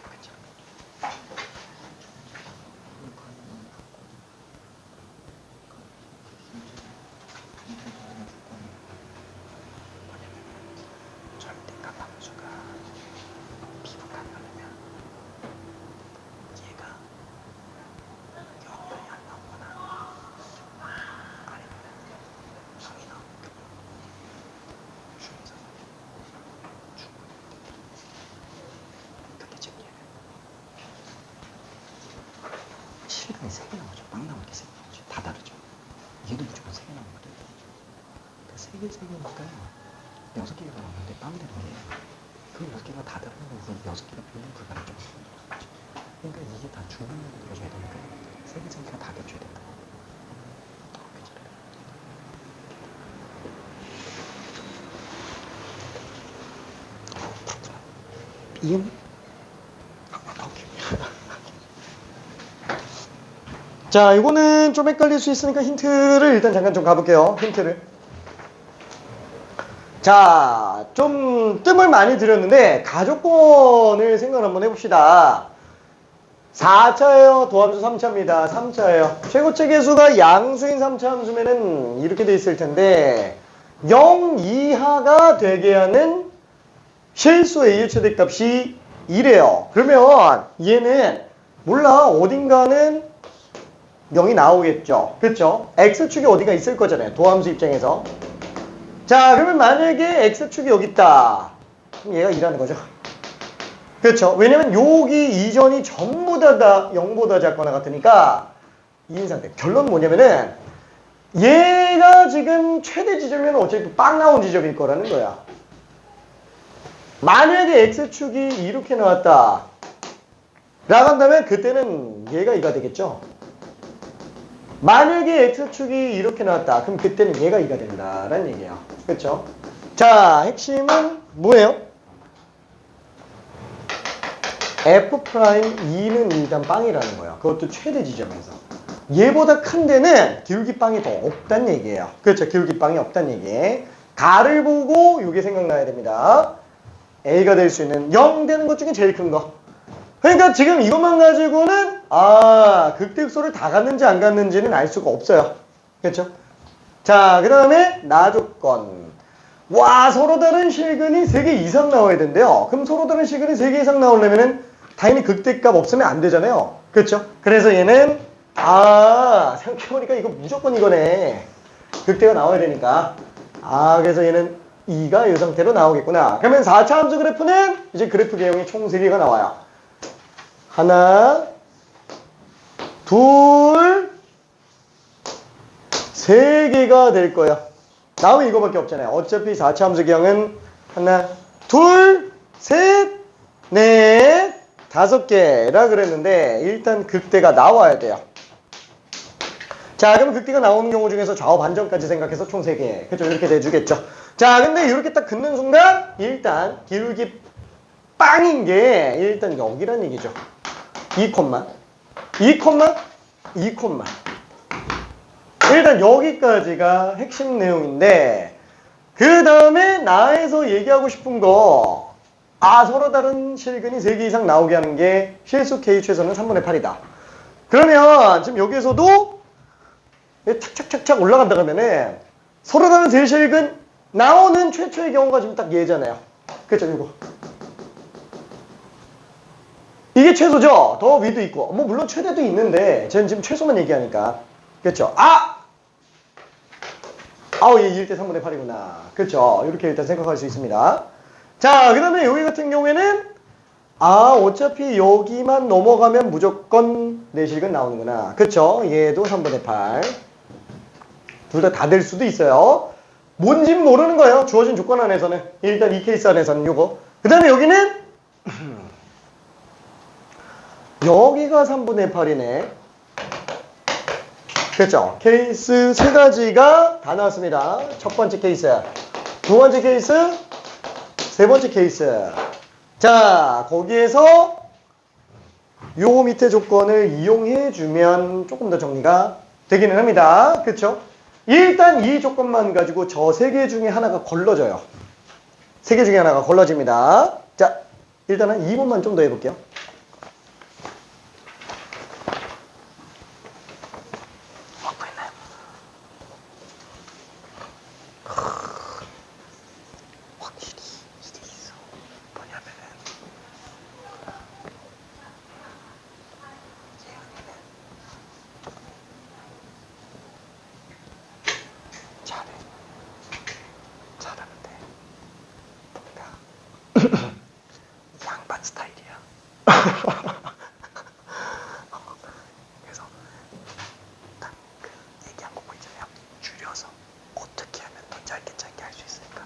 그렇죠? 뭐냐면 절대값 함수가 비분간하려면 얘가 0이 안 나오거나 아니면 0이 나오는 경우 중에서 충분히 근데 지금 얘는 7분의 3개 나오죠. 빵 나오는 게 3개 나오죠. 다 다르죠. 얘도 무조건 3개 나오거든. 그러니까 3개, 3개니까 6개가 나오는데 빵 되는 게 그 6개가 다 다른 거 그 6개가 비우면 불가능하죠. 그러니까 이게 다 중간으로 들어줘야 되니까 3개, 3개가 다 겹쳐야 된다. 그치? 이음? 오케이. 자, 이거는 좀 헷갈릴 수 있으니까 힌트를 일단 잠깐 좀 가볼게요. 힌트를. 자, 좀 뜸을 많이 들였는데 가족권을 생각 한번 해봅시다. 4차예요? 도함수 3차입니다. 3차예요. 최고체 계수가 양수인 3차 함수면은 이렇게 돼 있을 텐데 0 이하가 되게 하는 실수 A의 최대값이 2래요. 그러면 얘는 몰라 어딘가는 0이 나오겠죠. 그렇죠? X축이 어디가 있을 거잖아요. 도함수 입장에서. 자, 그러면 만약에 X축이 여기 있다. 그럼 얘가 2라는 거죠. 그렇죠. 왜냐면 여기 이전이 전부 다 0보다 작거나 같으니까 2인 상태. 결론은 뭐냐면은 얘가 지금 최대 지점이면 어차피 빵 나온 지점일 거라는 거야. 만약에 X축이 이렇게 나왔다. 라고 한다면 그때는 얘가 2가 되겠죠. 만약에 X축이 이렇게 나왔다. 그럼 그때는 얘가 2가 된다라는 얘기예요. 그렇죠? 자, 핵심은 뭐예요? F'2는 일단 빵이라는 거예요. 그것도 최대 지점에서. 얘보다 큰 데는 기울기빵이 더 없다는 얘기예요. 그렇죠? 기울기빵이 없다는 얘기. 가를 보고 이게 생각나야 됩니다. A가 될 수 있는 0 되는 것 중에 제일 큰 거. 그러니까 지금 이것만 가지고는 극대극소를 다 갔는지 안 갔는지는 알 수가 없어요. 그렇죠? 자, 그 다음에 나조건. 와, 서로 다른 실근이 3개 이상 나와야 된대요. 그럼 서로 다른 실근이 3개 이상 나오려면은 당연히 극대값 없으면 안 되잖아요. 그렇죠? 그래서 얘는 생각해보니까 이거 무조건 이거네. 극대가 나와야 되니까. 그래서 얘는 2가 이 상태로 나오겠구나. 그러면 4차 함수 그래프는 이제 그래프 개형이 총 3개가 나와요. 하나, 둘, 3개가 될 거야. 나오면 이거밖에 없잖아요. 어차피 4차 함수 개형은 하나, 둘, 셋, 넷, 5개라 그랬는데 일단 극대가 나와야 돼요. 자, 그럼 극대가 나오는 경우 중에서 좌우 반전까지 생각해서 총 3개. 그렇죠? 이렇게 돼주겠죠. 자, 근데 이렇게 딱 긋는 순간 일단 기울기 빵인 게 일단 여기란 얘기죠. 2 콤마. 일단 여기까지가 핵심 내용인데 그 다음에 나에서 얘기하고 싶은 거 서로 다른 실근이 3개 이상 나오게 하는 게 실수 K 최소는 3분의 8이다. 그러면 지금 여기에서도 착착착착 올라간다 그러면은 서로 다른 대실근 나오는 최초의 경우가 지금 딱 얘잖아요. 그렇죠, 이거. 이게 최소죠? 더 위도 있고. 뭐, 물론 최대도 있는데, 저는 지금 최소만 얘기하니까. 그렇죠? 얘 1대 3분의 8이구나. 그렇죠? 이렇게 일단 생각할 수 있습니다. 자, 그 다음에 여기 같은 경우에는, 어차피 여기만 넘어가면 무조건 내실근 나오는구나. 그렇죠? 얘도 3분의 8. 둘 다 될 수도 있어요. 뭔진 모르는 거예요. 주어진 조건 안에서는. 일단 이 케이스 안에서는 요거. 그 다음에 여기는 여기가 3분의 8이네. 그렇죠? 케이스 3가지가 다 나왔습니다. 첫 번째 케이스, 두 번째 케이스, 세 번째 케이스. 자, 거기에서 요 밑에 조건을 이용해 주면 조금 더 정리가 되기는 합니다. 그렇죠? 일단 이 조건만 가지고 저 3개 중에 하나가 걸러져요. 3개 중에 하나가 걸러집니다. 자, 일단은 2번만 좀 더 해볼게요. 확보했나요? 확실히 이게 있어. 뭐냐면은 예은이는 잘하는데 뭔가 양반 스타일이야. 그래서 딱 그 얘기한 거 있잖아요. 줄여서 어떻게 하면 더 짧게 할 수 있을까?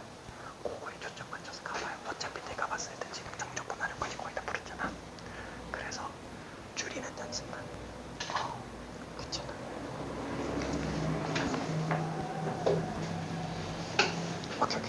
그거에 초점 맞춰서 가봐요. 어차피 내가 봤을 때 지금 정적분 하려까지 거의 다 풀었잖아. 그래서 줄이는 연습만. 그렇잖아. 오케이.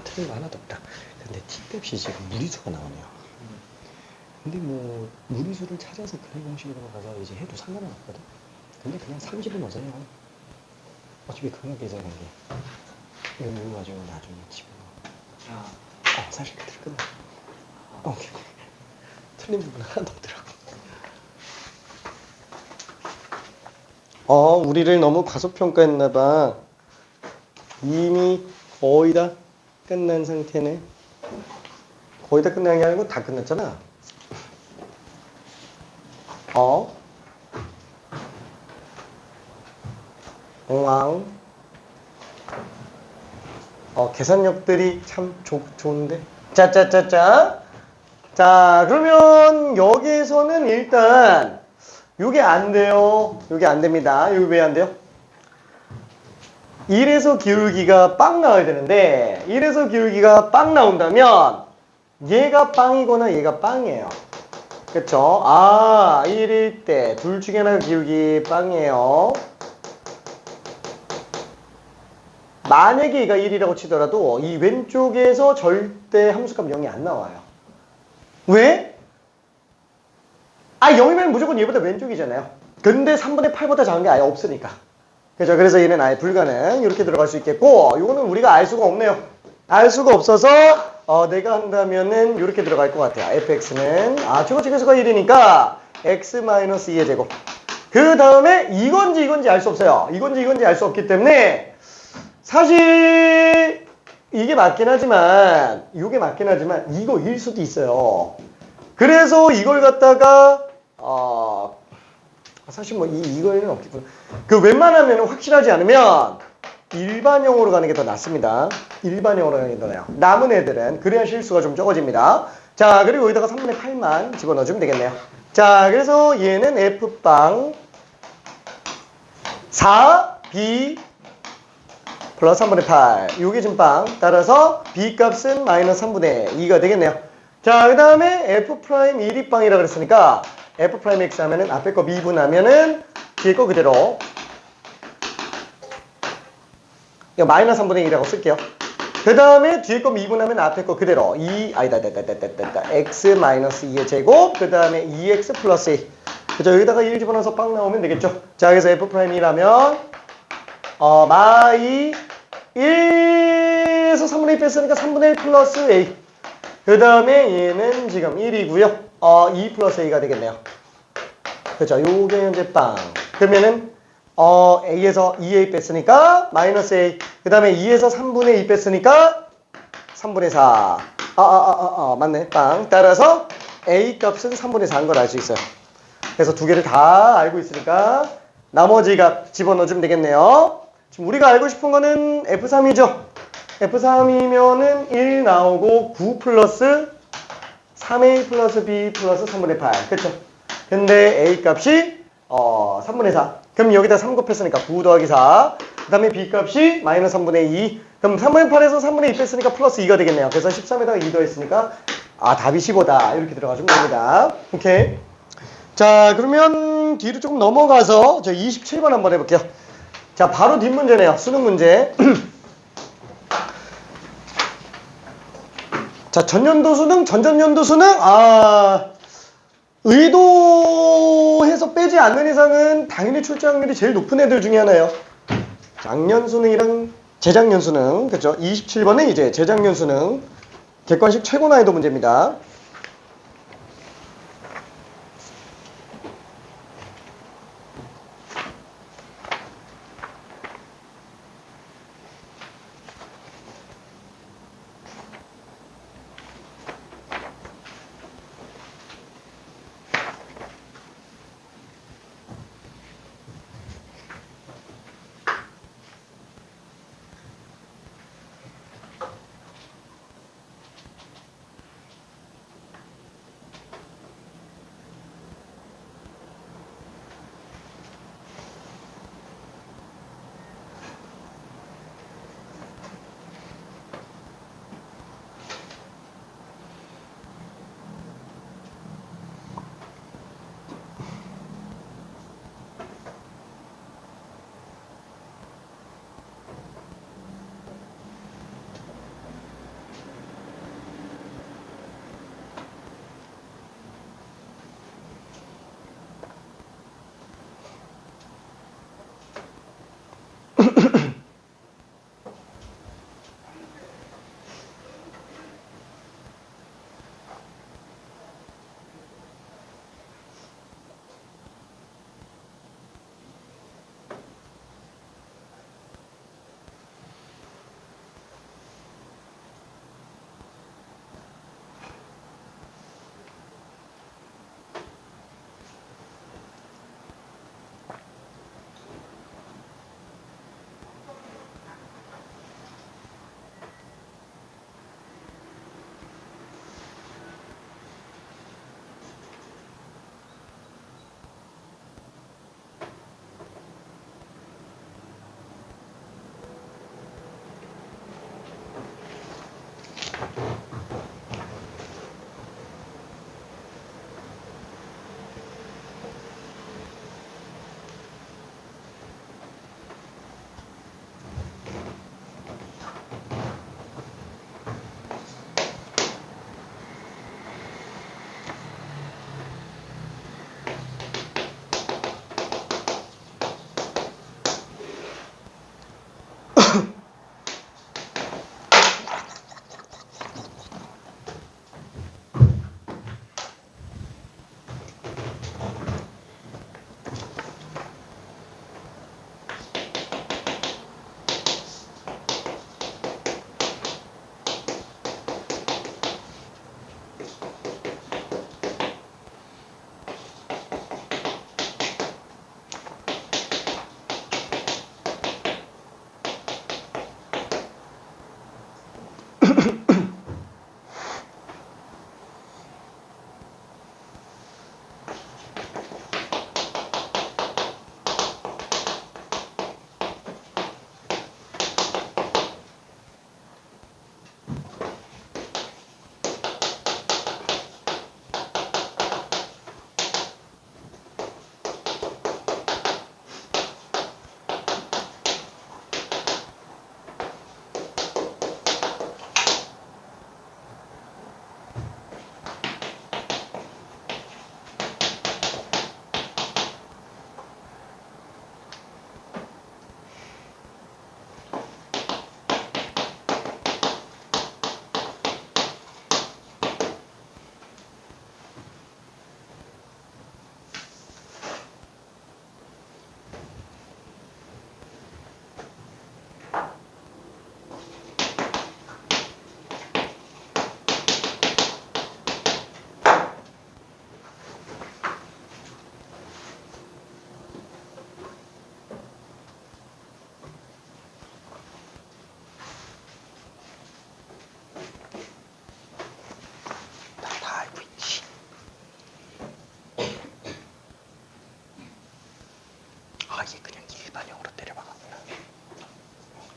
틀린 거 하나도 없다. 근데 t값이 지금 무리수가 나오네요. 근데 뭐 무리수를 찾아서 그래 공식으로 가서 이제 해도 상관은 없거든. 근데 그냥 30은 넣어요. 어차피 그거 계산한 게 이거 가지고 나중에 집어넣어. 사실 그대로 끝나. 오케이. 틀린 부분 하나도 없더라고. 우리를 너무 과소평가했나봐. 이미 거의 다 끝난 상태네. 거의 다 끝난 게 아니고 다 끝났잖아. 엉왕. 계산력들이 참 좋은데. 짜짜짜짜. 자, 그러면 여기에서는 일단 요게 안 돼요. 요게 안 됩니다. 요게 왜 안 돼요? 1에서 기울기가 빵 나와야 되는데 1에서 기울기가 빵 나온다면 얘가 빵이거나 얘가 빵이에요. 그쵸? 1일 때 둘 중에 하나 기울기 빵이에요. 만약에 얘가 1이라고 치더라도 이 왼쪽에서 절대 함수값 0이 안 나와요. 왜? 0이면 무조건 얘보다 왼쪽이잖아요. 근데 3분의 8보다 작은 게 아예 없으니까. 그죠? 그래서 얘는 아예 불가능. 이렇게 들어갈 수 있겠고, 이거는 우리가 알 수가 없네요. 알 수가 없어서, 내가 한다면은 이렇게 들어갈 것 같아요. fx는, 최고치계수가 1이니까, x-2의 제곱. 그 다음에 이건지 알 수 없어요. 이건지 알 수 없기 때문에, 사실, 이게 맞긴 하지만, 이거일 수도 있어요. 그래서 이걸 갖다가, 사실 뭐 이거에는 없겠구나. 그 웬만하면 확실하지 않으면 일반형으로 가는 게 더 낫습니다. 일반형으로 가는 게 더 나아요. 남은 애들은 그래야 실수가 좀 적어집니다. 자, 그리고 여기다가 3분의 8만 집어넣어주면 되겠네요. 자, 그래서 얘는 F빵 4B 플러스 3분의 8. 요게 지금 빵. 따라서 B 값은 마이너스 3분의 2가 되겠네요. 자, 그 다음에 F 프라임 1이 빵이라 그랬으니까 F 프라임 X 하면은 앞에 거 미분하면은 뒤에 거 그대로. 이거 마이너스 3분의 1이라고 쓸게요. 그 다음에 뒤에 거 미분하면 앞에 거 그대로. X 마이너스 2의 제곱. 그 다음에 2X 플러스 2. 그죠? 여기다가 1 집어넣어서 빵 나오면 되겠죠? 자, 그래서 F 프라임 1하면, 마이 1에서 3분의 1 뺐으니까 3분의 1 플러스 A. 그 다음에 얘는 지금 1이고요. 2 플러스 A가 되겠네요. 그렇죠. 요게 이제 빵. 그러면은 A에서 2A 뺐으니까 마이너스 A. 그 다음에 2에서 3분의 2 뺐으니까 3분의 4. 맞네. 빵. 따라서 A 값은 3분의 4인 걸 알 수 있어요. 그래서 두 개를 다 알고 있으니까 나머지 값 집어넣어주면 되겠네요. 지금 우리가 알고 싶은 거는 F3이죠. F3이면은 1 나오고 9 플러스 3A 플러스 B 플러스 3분의 8. 그쵸? 근데 A 값이 3분의 4. 그럼 여기다 3 곱했으니까 9 더하기 4. 그 다음에 B 값이 마이너스 3분의 2. 그럼 3분의 8에서 3분의 2 뺐으니까 플러스 2가 되겠네요. 그래서 13에다가 2 더했으니까 답이 15다. 이렇게 들어가주면 됩니다. 오케이. 자, 그러면 뒤로 조금 넘어가서 저 27번 한번 해볼게요. 자, 바로 뒷문제네요. 수능 문제. 자, 전년도 수능, 전전년도 수능, 의도해서 빼지 않는 이상은 당연히 출제 확률이 제일 높은 애들 중에 하나예요. 작년 수능이랑 재작년 수능, 그죠? 27번은 이제 재작년 수능, 객관식 최고 난이도 문제입니다. 아예 그냥 일반형으로 때려박아.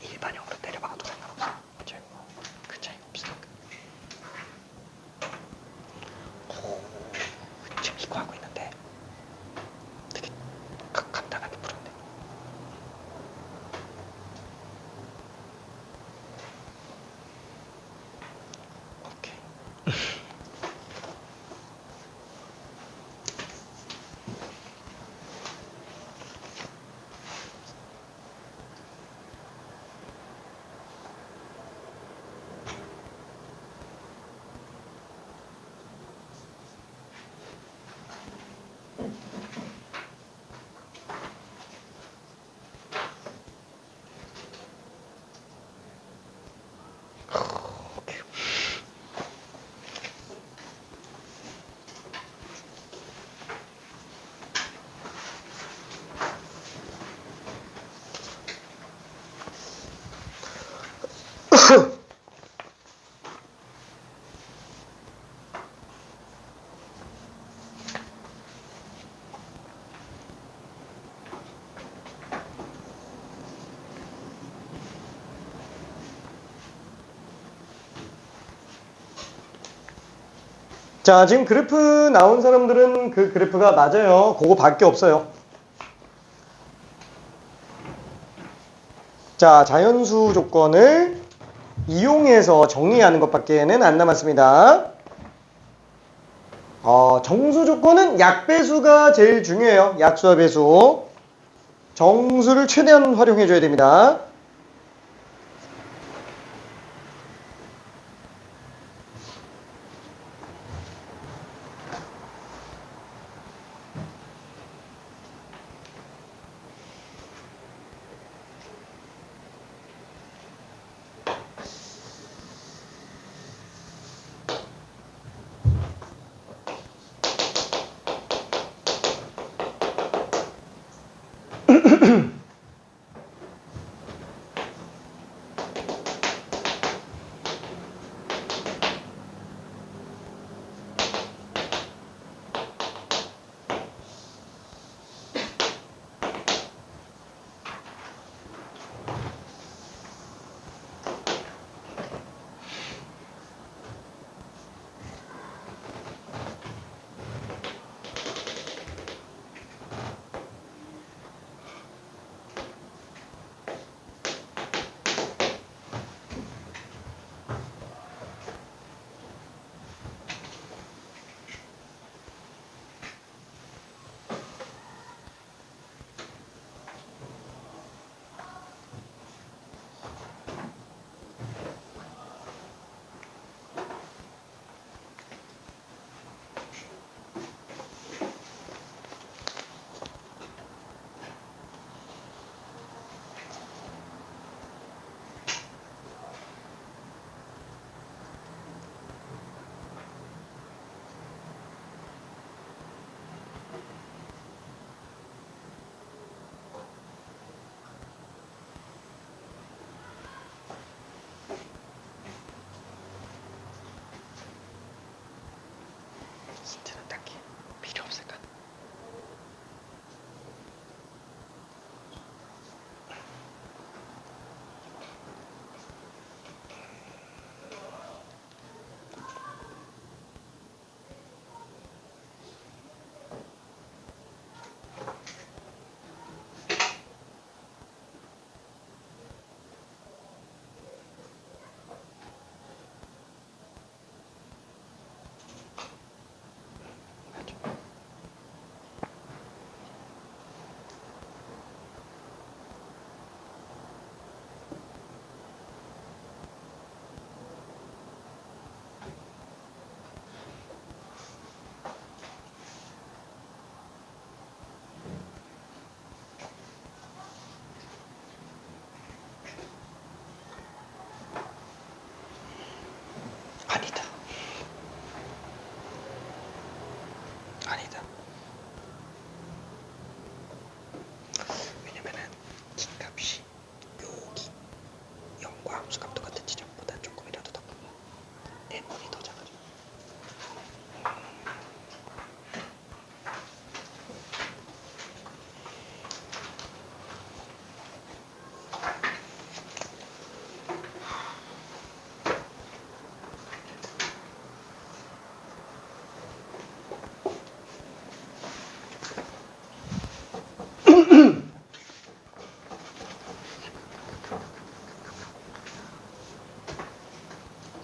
일반형으로 때려박아도 상관없어. 어차피 뭐큰 차이가 없으니까. 오, 지금 이거 하고 있는데 되게 간단하게 풀었네. 오케이. 오케이. 자, 지금 그래프 나온 사람들은 그 그래프가 맞아요. 그거밖에 없어요. 자, 자연수 조건을 이용해서 정리하는 것밖에는 안 남았습니다. 정수 조건은 약배수가 제일 중요해요. 약수와 배수. 정수를 최대한 활용해줘야 됩니다.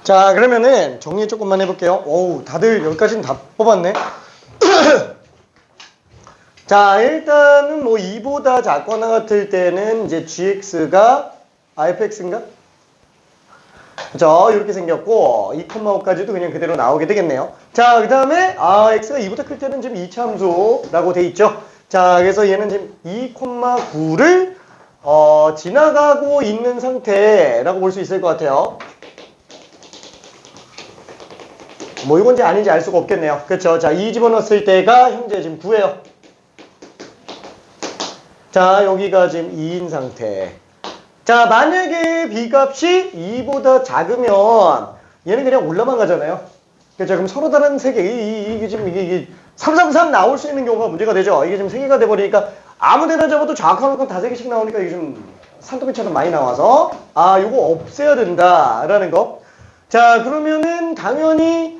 자, 그러면은 정리 조금만 해볼게요. 어우, 다들 여기까지는 다 뽑았네. 자, 일단은 뭐 2보다 작거나 같을 때는 이제 gx가 fx인가? 그죠? 이렇게 생겼고 2,5까지도 그냥 그대로 나오게 되겠네요. 자, 그 다음에 x가 2보다 클 때는 지금 이차함수라고 돼 있죠. 자, 그래서 얘는 지금 2,9를 지나가고 있는 상태라고 볼 수 있을 것 같아요. 뭐 이건지 아닌지 알 수가 없겠네요. 그렇죠? 자, 2 집어넣었을 때가 현재 지금 9예요. 자, 여기가 지금 2인 상태. 자, 만약에 b값이 2보다 작으면 얘는 그냥 올라만 가잖아요. 그렇죠? 그럼 서로 다른 세계, 이게 지금 이게 333 나올 수 있는 경우가 문제가 되죠. 이게 지금 3개가 돼버리니까 아무 데나 잡아도 정확한 건 다 3개씩 나오니까 이게 좀 산더미처럼 많이 나와서 요거 없애야 된다라는 거. 자, 그러면은 당연히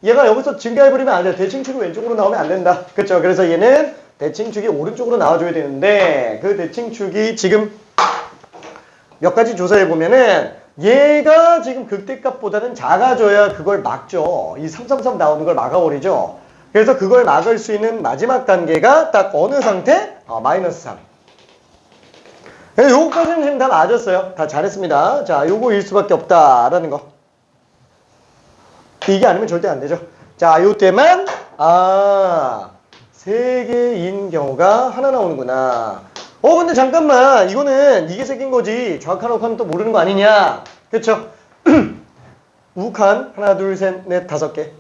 얘가 여기서 증가해버리면 안 돼요. 대칭축이 왼쪽으로 나오면 안 된다. 그렇죠? 그래서 얘는 대칭축이 오른쪽으로 나와줘야 되는데 그 대칭축이 지금 몇 가지 조사해보면은 얘가 지금 극대값보다는 작아져야 그걸 막죠. 이 333 나오는 걸 막아버리죠. 그래서 그걸 막을 수 있는 마지막 단계가 딱 어느 상태? 마이너스 3. 요거까지는 지금 다 맞았어요. 다 잘했습니다. 자, 요거일 수밖에 없다라는 거. 이게 아니면 절대 안 되죠. 자, 요때만 3개인 경우가 하나 나오는구나. 근데 잠깐만, 이거는 이게 3개인 거지 좌칸 우칸은 또 모르는 거 아니냐. 그쵸? 우칸 하나 둘 셋 넷 5개,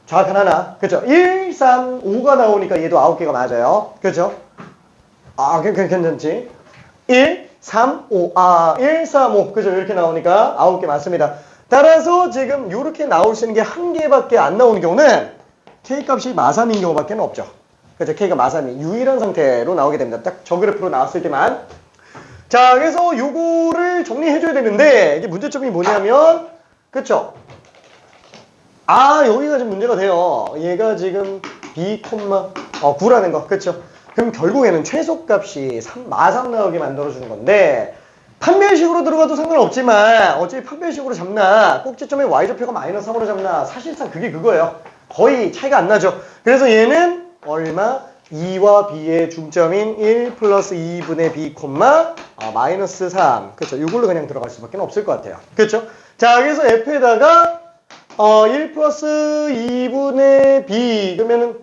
좌칸 하나. 그쵸? 1, 3, 5가 나오니까 얘도 9개가 맞아요. 그쵸? 괜찮지? 1, 3, 5 1, 3, 5 그죠? 이렇게 나오니까 9개 맞습니다. 따라서 지금 이렇게 나올 수 있는 게 1개밖에 안 나오는 경우는 K값이 마삼인 경우밖에 없죠. 그렇죠? K가 마삼이 유일한 상태로 나오게 됩니다. 딱 저 그래프로 나왔을 때만. 자, 그래서 요거를 정리해줘야 되는데 이게 문제점이 뭐냐면 그쵸? 여기가 지금 문제가 돼요. 얘가 지금 B, 9라는 거. 그쵸? 그럼 결국에는 최소값이 마삼 나오게 만들어주는 건데 판별식으로 들어가도 상관없지만 어차피 판별식으로 잡나 꼭지점의 y좌표가 마이너스 3으로 잡나 사실상 그게 그거예요. 거의 차이가 안 나죠. 그래서 얘는 얼마? 2와 b의 중점인 1 플러스 2분의 b, 마이너스 3. 그렇죠. 이걸로 그냥 들어갈 수밖에 없을 것 같아요. 그렇죠? 자, 그래서 f에다가 1 플러스 2분의 b 그러면은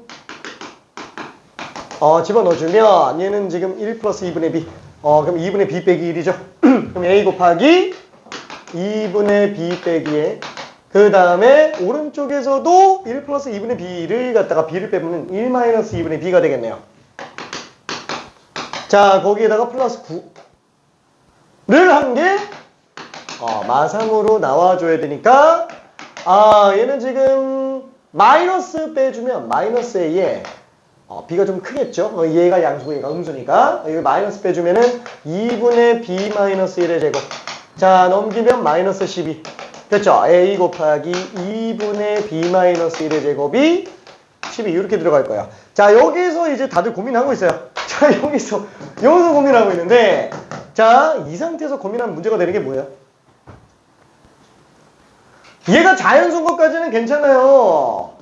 집어넣어주면 얘는 지금 1 플러스 2분의 b 그럼 2분의 b 빼기 1이죠. 그럼 a 곱하기 2분의 b 빼기에 그 다음에 오른쪽에서도 1 플러스 2분의 b를 갖다가 b를 빼면 1 마이너스 2분의 b가 되겠네요. 자, 거기에다가 플러스 9를 한 게 마삼으로 나와줘야 되니까 얘는 지금 마이너스 빼주면 마이너스 a에 b가 좀 크겠죠. 얘가 양수고 얘가 음수니까 여기 마이너스 빼주면은 2분의 b 마이너스 1의 제곱. 자, 넘기면 마이너스 12. 됐죠? a 곱하기 2분의 b 마이너스 1의 제곱이 12 이렇게 들어갈 거예요. 자, 여기서 이제 다들 고민하고 있어요. 자, 여기서 고민하고 있는데 자, 이 상태에서 고민하면 문제가 되는 게 뭐예요? 얘가 자연수인 것까지는 괜찮아요.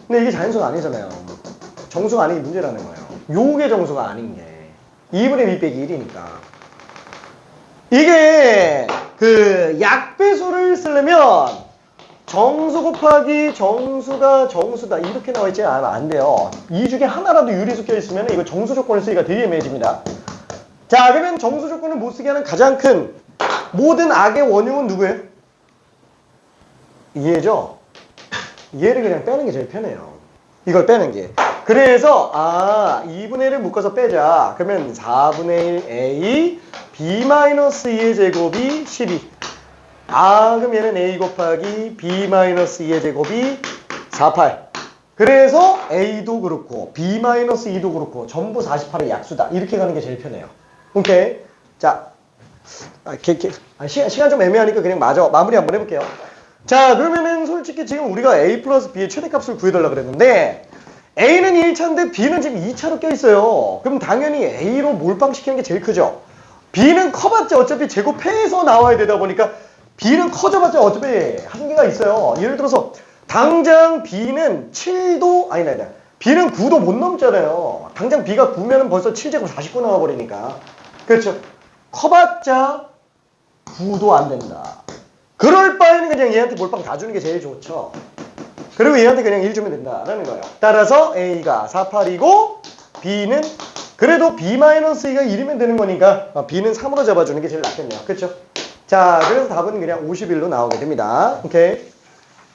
근데 이게 자연수가 아니잖아요. 정수가 아닌 게 문제라는 거예요. 요게 정수가 아닌 게 2분의 b 빼기 1이니까 이게 그 약배수를 쓰려면 정수 곱하기 정수가 정수다 이렇게 나와 있지 않으면 안 돼요. 이 중에 하나라도 유리수 껴있으면 이거 정수 조건을 쓰기가 되게 애매해집니다. 자, 그러면 정수 조건을 못 쓰게 하는 가장 큰 모든 악의 원흉은 누구예요? 얘죠? 얘를 그냥 빼는 게 제일 편해요. 이걸 빼는 게. 그래서 2분의 1을 묶어서 빼자. 그러면 4분의 1 a b-2의 제곱이 12. 그럼 얘는 a 곱하기 b-2의 제곱이 48. 그래서 a도 그렇고 b-2도 그렇고 전부 48의 약수다. 이렇게 가는 게 제일 편해요. 오케이? 자, 시간 좀 애매하니까 그냥 마무리 한번 해볼게요. 자, 그러면은 솔직히 지금 우리가 a 플러스 b의 최대값을 구해달라고 그랬는데 a는 1차인데 b는 지금 2차로 껴있어요. 그럼 당연히 a로 몰빵시키는 게 제일 크죠. b는 커봤자 어차피 제곱해서 나와야 되다 보니까 B는 커져봤자 어차피 한계가 있어요. 예를 들어서 당장 B는 7도 아니다. B는 9도 못 넘잖아요. 당장 B가 9면 벌써 7제곱 49 나와버리니까. 그렇죠. 커봤자 9도 안 된다. 그럴 바에는 그냥 얘한테 몰빵 다 주는 게 제일 좋죠. 그리고 얘한테 그냥 1 주면 된다라는 거예요. 따라서 A가 48이고 B는 그래도 B-2가 1이면 되는 거니까 B는 3으로 잡아주는 게 제일 낫겠네요. 그렇죠? 자, 그래서 답은 그냥 51로 나오게 됩니다. 오케이.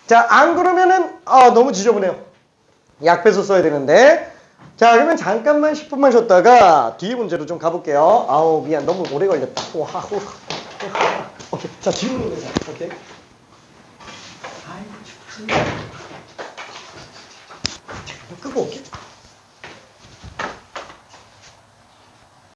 자, 안 그러면은 너무 지저분해요. 약배수 써야 되는데. 자, 그러면 잠깐만 10분만 쉬었다가 뒤에 문제로 좀 가볼게요. 아우, 미안. 너무 오래 걸렸다. 오하. 오케이. 자, 질문 보자. 오케이. 아이고, 춥지. 끄고 올게.